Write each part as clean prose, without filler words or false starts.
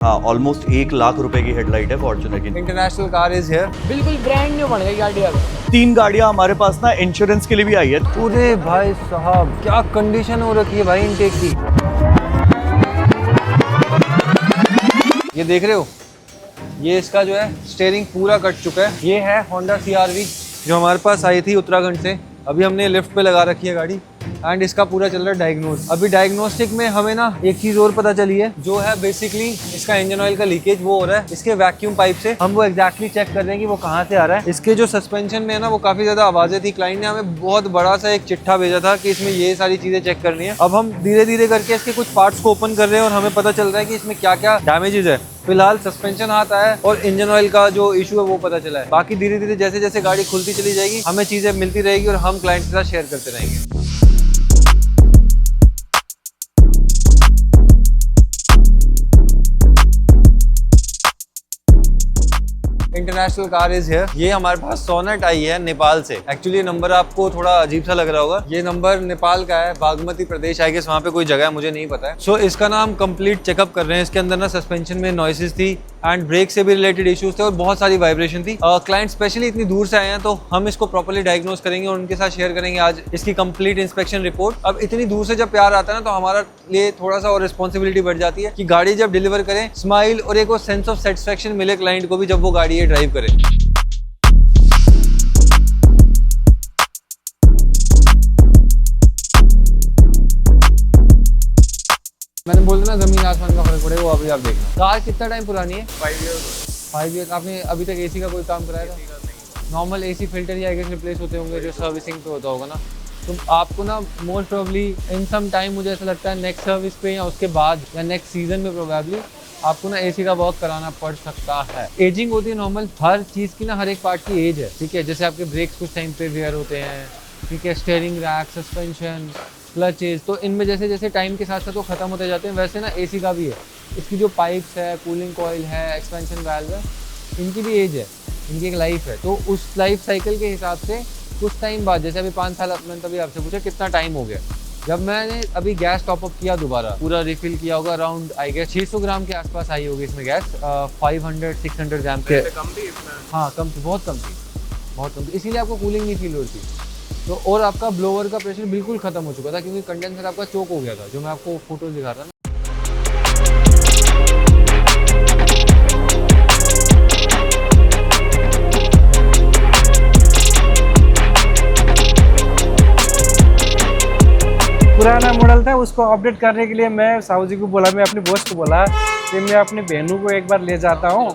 हाँ, ऑलमोस्ट 1 लाख रुपए की हेडलाइट है फॉर्च्यूनर की। International car is here. बिल्कुल ब्रांड न्यू बन गई गाड़ी अब। 3 गाड़ियां हमारे पास ना इंश्योरेंस के लिए भी आई है। पूरे भाई साहब क्या कंडीशन हो रखी है भाई इनटेक की। ये देख रहे हो, ये इसका जो है स्टीयरिंग पूरा कट चुका है। ये है होंडा CR-V जो हमारे पास आई थी उत्तराखंड से। अभी हमने लिफ्ट पे लगा रखी है गाड़ी एंड इसका पूरा चल रहा है डायग्नोस। अभी डायग्नोस्टिक में हमें ना एक चीज और पता चली है, जो है बेसिकली इसका इंजन ऑयल का लीकेज वो हो रहा है इसके वैक्यूम पाइप से। हम वो एग्जैक्टली चेक कर रहे हैं कि वो कहाँ से आ रहा है। इसके जो सस्पेंशन में है ना वो काफी ज्यादा आवाजें थी। क्लाइंट ने हमें बहुत बड़ा सा एक चिट्ठा भेजा था कि इसमें ये सारी चीजें चेक करनी है। अब हम धीरे धीरे करके इसके कुछ पार्ट्स को ओपन कर रहे हैं और हमें पता चल रहा है कि इसमें क्या क्या डैमेजेस है। फिलहाल सस्पेंशन हाथ आया है और इंजन ऑयल का जो इशू है वो पता चला है। बाकी धीरे धीरे जैसे जैसे गाड़ी खुलती चली जाएगी हमें चीजें मिलती रहेगी और हम क्लाइंट के साथ शेयर करते रहेंगे। International car is here. ये हमारे पास सोनेट आई है नेपाल से। एक्चुअली नंबर आपको थोड़ा अजीब सा लग रहा होगा, ये नंबर नेपाल का है, बागमती प्रदेश आई गेस वहाँ पे कोई जगह है, मुझे नहीं पता है। सो इसका ना हम कंप्लीट चेकअप कर रहे हैं। इसके अंदर ना सस्पेंशन में नॉइसेस थी एंड ब्रेक से भी रिलेटेड इश्यूज थे और बहुत सारी वाइब्रेशन थी। क्लाइंट स्पेशली इतनी दूर से आए हैं तो हम इसको प्रॉपर्ली डायग्नोस करेंगे और उनके साथ शेयर करेंगे आज इसकी कंप्लीट इंस्पेक्शन रिपोर्ट। अब इतनी दूर से जब प्यार आता है ना तो हमारा लिए थोड़ा सा और रिस्पॉन्सिबिलिटी बढ़ जाती है कि गाड़ी जब डिलीवर करें स्माइल और एक वो सेंस ऑफ सेटिस्फेक्शन मिले क्लाइंट को भी जब वो गाड़ी ये ड्राइव करे। मैंने बोल दिया ना जमीन आसमान का फर्क पड़ेगा, वो अभी आप देखना। कार कितना टाइम पुरानी है? 5 ईयर। आपने अभी तक एसी का कोई काम कराया था? नॉर्मल एसी फिल्टर या रिप्लेस होते होंगे जो सर्विसिंग पे होता होगा ना, तो आपको ना most probably in some time मुझे ऐसा लगता है नेक्स्ट सर्विस पे या उसके बाद या नेक्स्ट सीजन में प्रोबेबली आपको ना एसी का वर्क कराना पड़ सकता है। एजिंग होती है नॉर्मल, हर चीज़ की ना हर एक पार्ट की एज है, ठीक है। जैसे आपके ब्रेक्स कुछ टाइम पे वेयर होते हैं, ठीक है, स्टीयरिंग रैक, सस्पेंशन, क्लचेज, तो इनमें जैसे जैसे टाइम के साथ साथ वो ख़त्म होते जाते हैं। वैसे ना एसी का भी है, इसकी जो पाइप्स है, कूलिंग कॉइल है, एक्सपेंशन वाल्व है, इनकी भी एज है, इनकी एक लाइफ है। तो उस लाइफ साइकिल के हिसाब से कुछ टाइम बाद, जैसे अभी 5 साल, मैंने तभी आपसे पूछा कितना टाइम हो गया, जब मैंने अभी गैस टॉपअप किया दोबारा, पूरा रिफिल किया होगा, अराउंड आई गेस 600 ग्राम के आसपास आई होगी इसमें गैस, 500-600 ग्राम के। हाँ कम थी, बहुत कम थी, बहुत कम थी, इसीलिए आपको कूलिंग नहीं फील होती। तो और आपका ब्लोअर का प्रेशर बिल्कुल खत्म हो चुका था क्योंकि कंडेंसर आपका चोक हो गया था, जो मैं आपको फोटोज दिखा रहा था। पुराना मॉडल था, उसको अपडेट करने के लिए मैं साहू जी को बोला, मैं अपने बॉस को बोला कि मैं अपनी बहनों को एक बार ले जाता हूँ,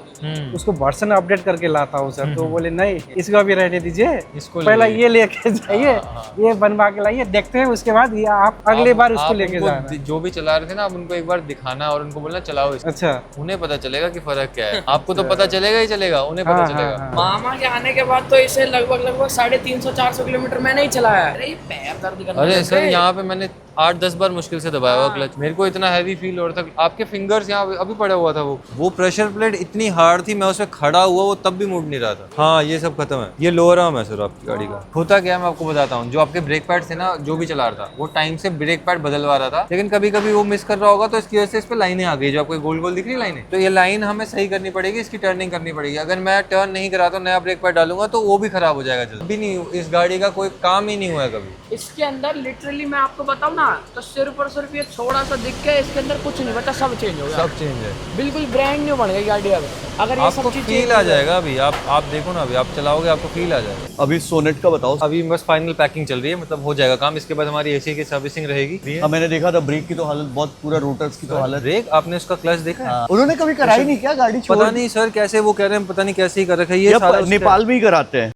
उसको वर्जन अपडेट करके लाता हूँ सर। तो बोले नहीं, इसको अभी रहने दीजिए, पहले ये लेके जाइए, ये बनवा के लाइए, देखते हैं उसके बाद ये आप अगले बार उसको लेके जाना। जो भी चला रहे थे ना, आप उनको एक बार दिखाना और उनको बोलना चलाओ इसको। अच्छा, उन्हें पता चलेगा कि फर्क क्या है। आपको तो पता चलेगा ही चलेगा, उन्हें पता चलेगा। मामा के आने के बाद तो इसे लगभग 350-400 किलोमीटर मैंने ही चलाया। अरे पैर दर्द करने अरे सर, यहाँ पे मैंने 8-10 बार मुश्किल से दबाया हुआ क्लच, मेरे को इतना हैवी फील हो रहा था। आपके फिंगर्स यहाँ अभी पड़ा हुआ था, वो प्रेशर प्लेट इतनी हार्ड थी, मैं उसमें खड़ा हुआ वो तब भी मुड़ नहीं रहा था। हाँ, ये सब खत्म है। ये लोअर आर्म है सर आपकी गाड़ी का। होता क्या, मैं आपको बताता हूँ, जो आपके ब्रेक पैड थे ना, जो भी चला रहा था वो टाइम से ब्रेक पैड बदलवा रहा था, लेकिन कभी कभी वो मिस कर रहा होगा तो इसकी वजह से इस पे लाइनें आ गई, जो आपको गोल गोल दिख रही लाइनें, तो ये लाइन हमें सही करनी पड़ेगी, इसकी टर्निंग करनी पड़ेगी। अगर मैं टर्न नहीं कराता, नया ब्रेक पैड डालूंगा तो वो भी खराब हो जाएगा जल्दी। भी नहीं, इस गाड़ी का कोई काम ही नहीं हुआ कभी। इसके अंदर लिटरली मैं आपको बताऊँ ना तो सिर्फ और सिर्फ ये थोड़ा सा दिख के इसके अंदर कुछ नहीं बचा, सब चेंज हो गया, सब चेंज है, बिल्कुल ब्रांड न्यू बन गई गाड़ी अब। अगर ये आपको सब चीज फील आ जाएगा। अभी आप देखो ना, अभी आप चलाओगे आपको फील आ जाएगा। अभी सोनेट का बताओ। अभी बस फाइनल पैकिंग चल रही है, मतलब हो जाएगा काम। इसके बाद हमारी एसी की सर्विसिंग रहेगी। अब मैंने देखा था ब्रेक की तो हालत बहुत, पूरा रोटर्स की तो हालत। ब्रेक आपने उसका क्लच देखा है? उन्होंने कभी कराई नहीं क्या गाड़ी? पता नहीं सर कैसे वो कह रहे हैं, पता नहीं कैसे ही कर रखा है ये सारा। नेपाल में ही कराते हैं।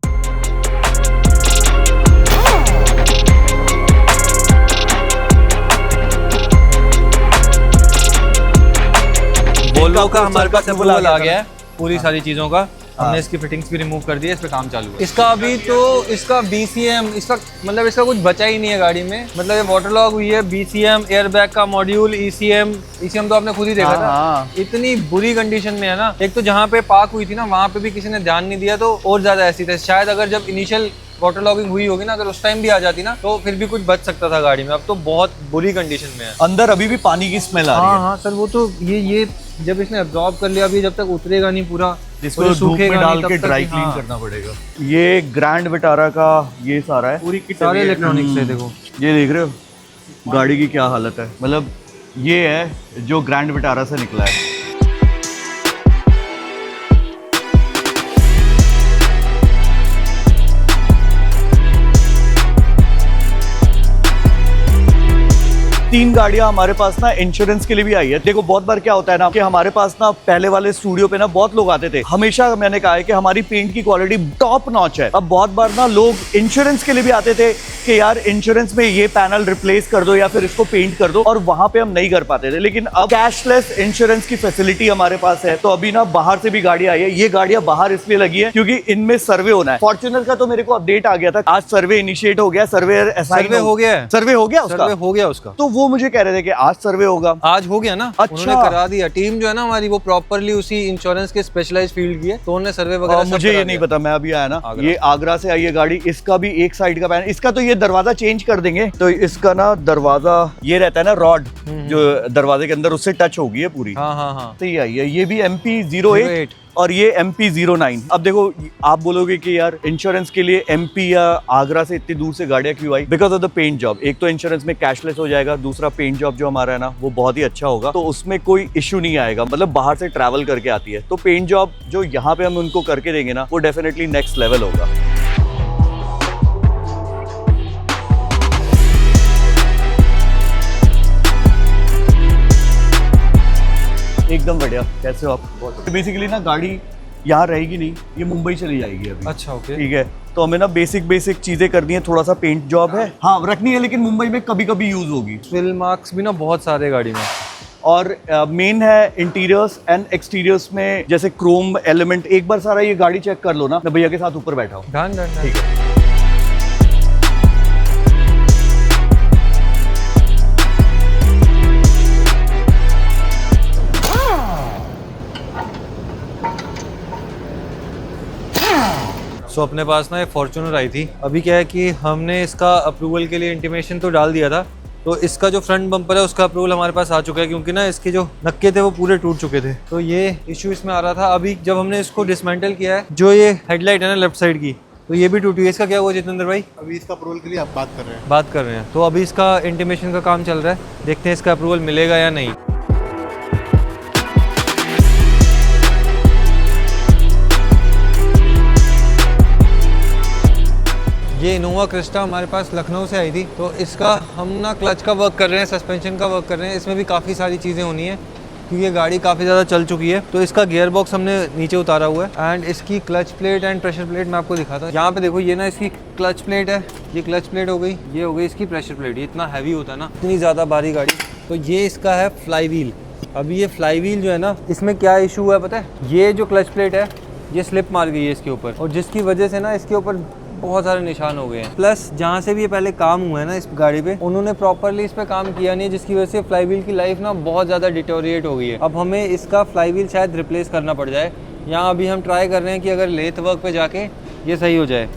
बोलो का हमारे पास अप्रूवल आ गया है पूरी सारी चीजों का। हमने इसकी फिटिंग्स भी रिमूव कर दी है, इस पे काम चालू है। इसका अभी तो इसका BCM, इसका मतलब इसका कुछ बचा ही नहीं है गाड़ी में, मतलब ये वाटर लॉग हुई है। BCM, एयरबैग का मॉड्यूल, ECM तो आपने खुद ही देखा था, इतनी बुरी कंडीशन में है ना। एक तो जहाँ पे पार्क हुई थी ना, वहाँ पे भी किसी ने ध्यान नहीं दिया, तो और ज्यादा ऐसी था। शायद अगर जब इनिशियल वाटर लॉगिंग हुई होगी ना, अगर उस टाइम भी आ जाती ना तो फिर भी कुछ बच सकता था गाड़ी में। अब तो बहुत बुरी कंडीशन में है। अंदर अभी भी पानी की स्मेल आ रही हाँ है। हाँ सर, वो तो ये जब इसने अब्जॉर्ब कर लिया, अभी जब तक उतरेगा नहीं पूरा, जिसको धूप में सूखेगा डाल नहीं, तब के तक ड्राई ही- क्लीन हाँ। करना पड़ेगा। ये ग्रैंड विटारा का ये सारा है, पूरी किट सारे इलेक्ट्रॉनिक्स है देखो। ये देख रहे हो गाड़ी की क्या हालत है। मतलब ये है जो ग्रैंड विटारा से निकला है। तीन गाड़ियां हमारे पास ना इंश्योरेंस के लिए भी आई है। देखो बहुत बार क्या होता है ना कि हमारे पास ना पहले वाले स्टूडियो पे ना बहुत लोग आते थे। हमेशा मैंने कहा है कि हमारी पेंट की क्वालिटी टॉप नॉच है। अब बहुत बार ना लोग इंश्योरेंस के लिए भी आते थे कि यार इंश्योरेंस में ये पैनल रिप्लेस कर दो या फिर इसको पेंट कर दो, और वहां पे हम नहीं कर पाते थे। लेकिन अब कैशलेस इंश्योरेंस की फैसिलिटी हमारे पास है, तो अभी ना बाहर से भी गाड़ी आई है। ये गाड़ियां बाहर इसलिए लगी है क्योंकि इनमें सर्वे होना है। फॉर्च्यूनर का तो मेरे को अपडेट आ गया था, आज सर्वे इनिशिएट हो गया, सर्वे हो गया है। सर्वे हो गया उसका। सर्वे हो गया उसका। तो वो मुझे कह रहे थे कि आज सर्वे होगा। आज हो गया ना, अच्छा। उन्होंने करा दिया। टीम जो है ना हमारी, वो प्रॉपरली उसी इंश्योरेंस के स्पेशलाइज फील्ड की है, तो उन्होंने सर्वे वगैरह सब मुझे करा ये नहीं दिया। पता, मैं अभी आया ना, आगरा। ये आगरा से आई है गाड़ी। इसका भी एक साइड का पैनल, इसका तो ये दरवाजा चेंज कर देंगे, तो इसका ना दरवाजा ये रहता है ना रॉड जो दरवाजे के अंदर, उससे टच होगी है पूरी। हाँ हाँ हाँ। तो ये आई है, ये भी MP08 और ये MP09। अब देखो आप बोलोगे कि यार इंश्योरेंस के लिए MP या आगरा से इतनी दूर से गाड़ियां क्यों आई? Because of the paint job. एक तो इंश्योरेंस में कैशलेस हो जाएगा, दूसरा पेंट जॉब जो हमारा है ना वो बहुत ही अच्छा होगा, तो उसमें कोई इश्यू नहीं आएगा। मतलब बाहर से ट्रैवल करके आती है, तो पेंट जॉब जो यहाँ पे हम उनको करके देंगे ना, वो डेफिनेटली नेक्स्ट लेवल होगा। एकदम बढ़िया। कैसे हो आप? बेसिकली ना गाड़ी यहाँ रहेगी नहीं, ये मुंबई चली जाएगी अभी। अच्छा ओके। ठीक है, तो हमें ना बेसिक चीजें करनी है। थोड़ा सा पेंट जॉब है, हाँ रखनी है, लेकिन मुंबई में कभी कभी यूज होगी। फिल मार्क्स भी ना बहुत सारे गाड़ी में। और मेन है इंटीरियर्स एंड एक्सटीरियर्स में, जैसे क्रोम एलिमेंट। एक बार सारा ये गाड़ी चेक कर लो ना, मैं भैया के साथ ऊपर बैठा हूँ। Done done. ठीक है। सो अपने पास ना एक फॉर्च्यूनर आई थी। अभी क्या है कि हमने इसका अप्रूवल के लिए इंटीमेशन तो डाल दिया था, तो इसका जो फ्रंट बम्पर है उसका अप्रूवल हमारे पास आ चुका है, क्योंकि ना इसके जो नक्के थे वो पूरे टूट चुके थे। तो ये इशू इसमें आ रहा था। अभी जब हमने इसको डिसमेंटल किया है, जो ये हेडलाइट है ना लेफ्ट साइड की, तो ये भी टूटी है। इसका क्या हुआ जितेंद्र भाई? अभी इसका अप्रूवल के लिए आप बात कर रहे हैं। तो अभी इसका इंटीमेशन का काम चल रहा है, देखते हैं इसका अप्रूवल मिलेगा या नहीं। ये इनोवा क्रिस्टा हमारे पास लखनऊ से आई थी, तो इसका हम ना क्लच का वर्क कर रहे हैं, सस्पेंशन का वर्क कर रहे हैं। इसमें भी काफ़ी सारी चीज़ें होनी है, क्योंकि ये गाड़ी काफ़ी ज़्यादा चल चुकी है। तो इसका गियर बॉक्स हमने नीचे उतारा हुआ है, एंड इसकी clutch plate and pressure plate मैं आपको दिखाता हूँ। यहाँ पे देखो, ये ना इसकी क्लच प्लेट है, ये क्लच प्लेट हो गई, ये हो गई इसकी प्रेशर प्लेट। ये इतना हैवी होता है ना, इतनी ज़्यादा भारी गाड़ी। तो ये इसका है फ्लाई व्हील। अभी ये फ्लाई व्हील जो है ना, इसमें क्या इशू हुआ है पता है? ये जो क्लच प्लेट है ये स्लिप मार गई है इसके ऊपर, और जिसकी वजह से ना इसके ऊपर बहुत सारे निशान हो गए हैं। प्लस जहाँ से भी ये पहले काम हुआ है ना इस गाड़ी पे, उन्होंने प्रॉपरली इस पे काम किया नहीं है, जिसकी वजह से फ्लाई व्हील की लाइफ ना बहुत ज़्यादा डिटोरिएट हो गई है। अब हमें इसका फ्लाई व्हील शायद रिप्लेस करना पड़ जाए। यहाँ अभी हम ट्राई कर रहे हैं कि अगर लेथ वर्क पे जाके ये सही हो जाए।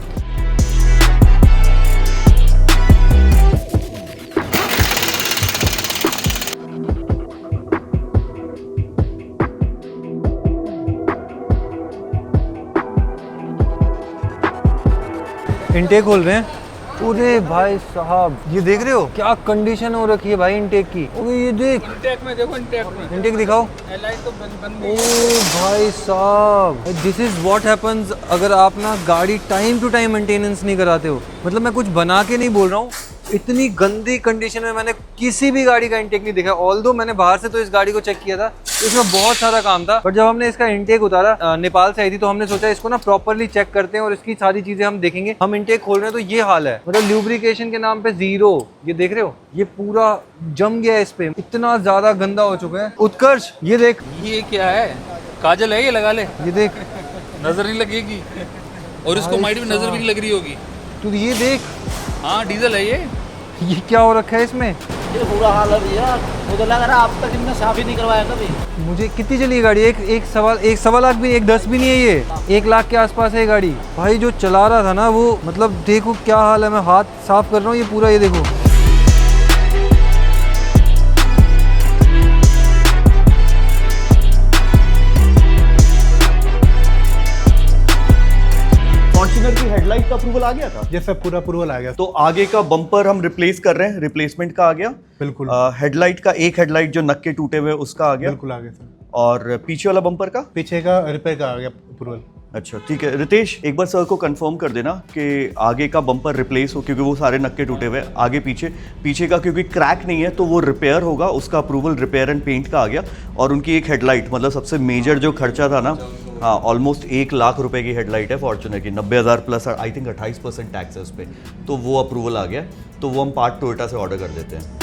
इनटेक खोल रहे हैं। अरे भाई साहब, ये देख रहे हो क्या कंडीशन हो रखी है भाई इनटेक की। ओए ये देख, इंटेक में देखो, इंटेक में इनटेक दिखाओ। लाइट तो बंद ओ भाई साहब, दिस इज व्हाट हैपेंस अगर आप ना गाड़ी टाइम टू टाइम मेंटेनेंस नहीं कराते हो। मतलब मैं कुछ बना के नहीं बोल रहा हूँ, इतनी गंदी कंडीशन में मैंने किसी भी गाड़ी का इंटेक नहीं देखा। ऑल्दो मैंने बाहर से तो इस गाड़ी को चेक किया था, इसमें बहुत सारा काम था, बट जब हमने इसका इंटेक उतारा, नेपाल से आई थी, तो हमने सोचा इसको ना प्रॉपरली चेक करते हैं और इसकी सारी चीजें हम देखेंगे। हम इंटेक खोल रहे हैं तो ये हाल है, मतलब ल्यूब्रिकेशन के नाम पे जीरो। ये देख रहे हो, ये पूरा जम गया है इस पे, इतना ज्यादा गंदा हो चुका है। उत्कर्ष ये देख, ये क्या है? काजल है, ये लगा ले, ये देख, नजर नहीं लगेगी, और इसको माइट भी नजर भी नहीं लग रही होगी। तू ये देख, हाँ डीजल है ये। ये क्या हो रखा है इसमें? ये बुरा हाल है भैया, मुझे लग रहा है आप तक इनने साफ ही नहीं करवाया कभी। मुझे कितनी चली ये गाड़ी? एक सवा लाख भी, 1.10 भी नहीं है ये, 1 लाख के आसपास है ये गाड़ी। भाई जो चला रहा था ना वो, मतलब देखो क्या हाल है, मैं हाथ साफ कर रहा हूँ ये पूरा, ये देखो। फॉर्च्यूनर की हेडलाइट का अप्रूवल आ गया था। ये सब पूरा अप्रूवल आ गया। तो आगे का बम्पर हम रिप्लेस कर रहे हैं, रिप्लेसमेंट का आ गया। बिल्कुल हेडलाइट का एक हेडलाइट जो नक्के टूटे हुए उसका आ गया। बिल्कुल आ गया सर। और पीछे वाला बम्पर का? पीछे का रिपेयर का आ गया अप्रूवल। अच्छा ठीक है रितेश, एक बार सर को कंफर्म कर देना कि आगे का बम्पर रिप्लेस हो, क्योंकि वो सारे नक्के टूटे हुए हैं। आगे पीछे का क्योंकि क्रैक नहीं है तो वो रिपेयर होगा, उसका अप्रूवल रिपेयर एंड पेंट का आ गया। और उनकी एक हेडलाइट, मतलब सबसे मेजर जो खर्चा था ना, हाँ ऑलमोस्ट 1 लाख रुपए की हेडलाइट है फॉर्च्यूनर की, 90,000 प्लस आई थिंक 28% टैक्स है उस पर, तो वो अप्रूवल आ गया। तो वो हम पार्ट टोयोटा से ऑर्डर कर देते हैं।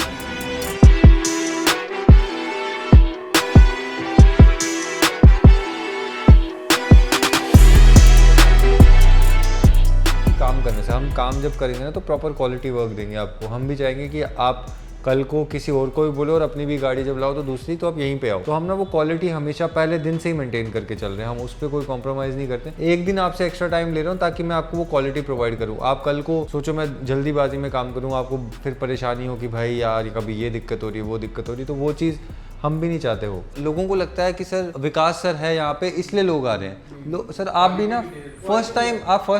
काम करने से, हम काम जब करेंगे ना तो प्रॉपर क्वालिटी वर्क देंगे आपको। हम भी चाहेंगे कि आप कल को किसी और को भी बोलो और अपनी भी गाड़ी जब लाओ तो दूसरी तो आप यहीं पे आओ। तो हम ना वो क्वालिटी हमेशा पहले दिन से ही मेंटेन करके चल रहे हैं, हम उस पर कोई कॉम्प्रोमाइज़ नहीं करते। एक दिन आपसे एक्स्ट्रा टाइम ले रहा हूँ ताकि मैं आपको वो क्वालिटी प्रोवाइड करूँ। आप कल को सोचो मैं जल्दीबाजी में काम करूँ, आपको फिर परेशानी हो कि भाई यार कभी ये दिक्कत हो रही है, वो दिक्कत हो रही है, तो वो चीज़ हम भी नहीं चाहते हो। लोगों को लगता है कि सर विकास सर है यहाँ पे इसलिए लोग आ रहे हैं। सर आप भी ना फर्स्ट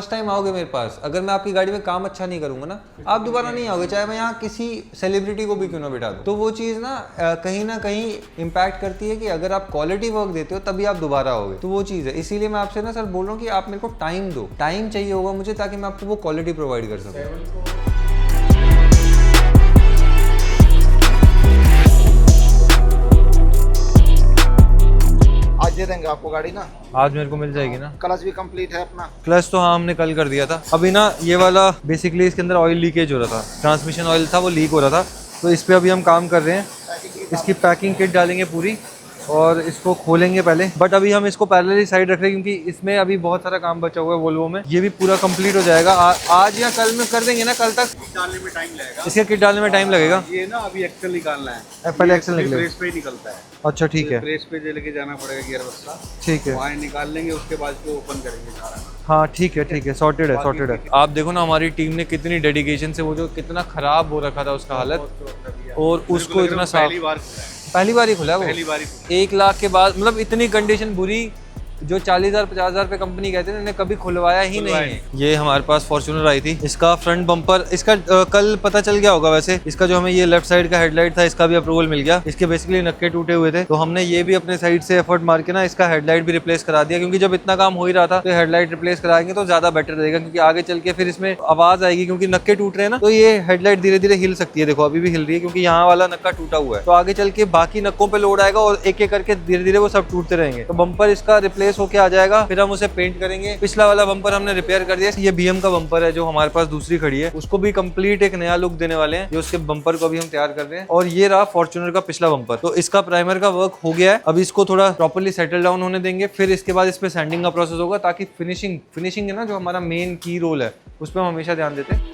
टाइम आओगे मेरे पास, अगर मैं आपकी गाड़ी में काम अच्छा नहीं करूँगा ना, आप दोबारा नहीं आओगे, चाहे मैं यहाँ किसी सेलिब्रिटी को भी क्यों ना बिठा दूँ। तो वो चीज़ ना कहीं इम्पैक्ट करती है कि अगर आप क्वालिटी वर्क देते हो तभी आप दोबारा आओगे। तो वो चीज़ है, इसीलिए मैं आपसे ना सर बोल रहा हूँ कि आप मेरे को टाइम दो, टाइम चाहिए होगा मुझे ताकि मैं आपको वो क्वालिटी प्रोवाइड कर सकूँ। आज दे देंगे आपको गाड़ी ना, आज मेरे को मिल जाएगी ना। क्लच भी कंप्लीट है अपना। क्लच तो हाँ हमने कल कर दिया था। अभी ना ये वाला बेसिकली इसके अंदर ऑयल लीकेज हो रहा था, ट्रांसमिशन ऑयल था वो लीक हो रहा था, तो इस पे अभी हम काम कर रहे हैं। इसकी पैकिंग किट डालेंगे पूरी और इसको खोलेंगे पहले, बट अभी हम इसको पैरेलली साइड रख रहे हैं क्योंकि इसमें अभी बहुत सारा काम बचा हुआ है वोल्वो में। ये भी पूरा कंप्लीट हो जाएगा आज या कल में कर देंगे ना, कल तक डालने में टाइम लगेगा। इसके किट डालने में टाइम लगेगा। ये ना अभी एक्सेल निकालना है, पहले एक्सेल निकलेगा, प्रेस पे ही निकलता है। अच्छा ठीक है, प्रेस पे जे लेके जाना पड़ेगा गियर बक्सा, ठीक है, वहाँ निकाल लेंगे, उसके बाद इसको ओपन करेंगे सारा। हाँ ठीक है, सॉर्टेड है। आप देखो ना हमारी टीम ने कितनी डेडिकेशन से वो जो कितना खराब हो रखा था उसका हालत, और उसको इतना साफ, पहली बार ही खुला है वो। 1 लाख के बाद, मतलब इतनी कंडीशन बुरी जो 40,000 50,000 पे कंपनी कहते हैं इन्होंने कभी खुलवाया ही नहीं है। ये हमारे पास फॉर्च्यूनर आई थी, इसका फ्रंट बम्पर इसका कल पता चल गया होगा। वैसे इसका जो हमें ये लेफ्ट साइड का हेडलाइट था इसका भी अप्रूवल मिल गया। इसके बेसिकली नक्के टूटे हुए थे तो हमने ये भी अपने साइड से एफर्ट मार के ना इसका हेडलाइट भी रिप्लेस करा दिया, क्योंकि जब इतना काम हो ही रहा था तो हेडलाइट रिप्लेस कराएंगे तो ज्यादा बेटर रहेगा, क्योंकि आगे चल के फिर इसमें आवाज आएगी, क्योंकि नक्के टूट रहे हैं ना, तो ये हेडलाइट धीरे धीरे हिल सकती है। देखो अभी भी हिल रही है क्योंकि यहाँ वाला नक्का टूटा हुआ है, तो आगे चल के बाकी नक्कों पे लोड आएगा और एक एक करके धीरे धीरे वो सब टूटते रहेंगे। तो बम्पर इसका रिप्लेस होके आ जाएगा, फिर हम उसे पेंट करेंगे। पिछला वाला बम्पर हमने रिपेयर कर दिया। ये बीएम का बम्पर है जो हमारे पास दूसरी खड़ी है, उसको भी कंप्लीट एक नया लुक देने वाले हैं, जो उसके बम्पर को अभी हम तैयार कर रहे हैं। और ये रहा फॉर्च्यूनर का पिछला बम्पर, तो इसका प्राइमर का वर्क हो गया है। अभी इसको थोड़ा प्रॉपर्ली सेटल डाउन होने देंगे, फिर इसके बाद इस पे सैंडिंग का प्रोसेस होगा, ताकि फिनिशिंग है ना जो हमारा मेन की रोल है उस पर हम हमेशा ध्यान देते हैं।